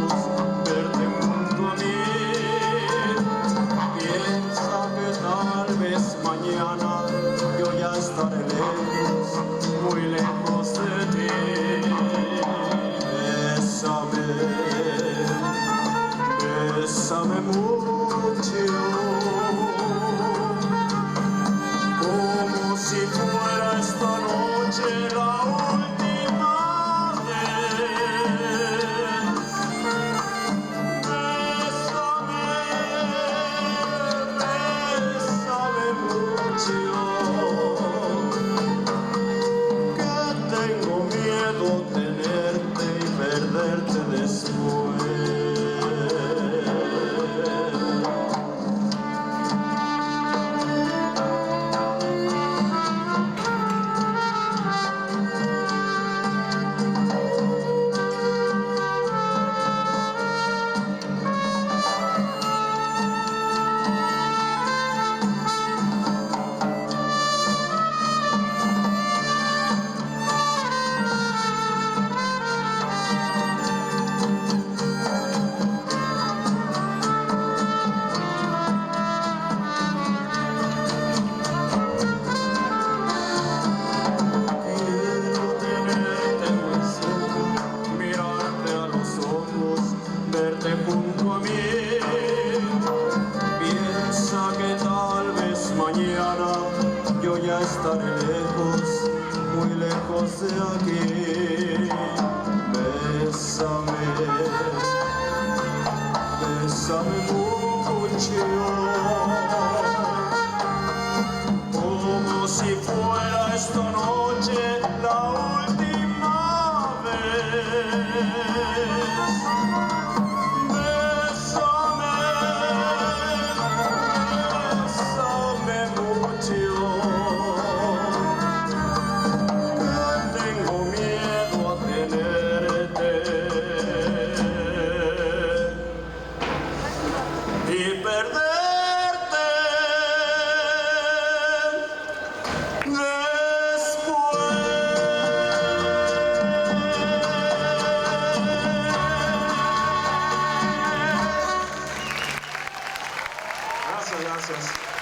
ojos, verte junto a mí. Piensa que tal vez mañana yo ya estaré lejos, muy lejos de ti. Bésame, bésame mucho, como si fuera esta noche la última vez. Bésame, bésame mucho, que tengo miedo tenerte y perderte después. Verte junto a mí. Piensa que tal vez mañana yo ya estaré lejos, muy lejos de aquí. Bésame, bésame mucho, como si fuera esta noche la última vez. Tengo miedo a tenerte y perderte después. Gracias, gracias.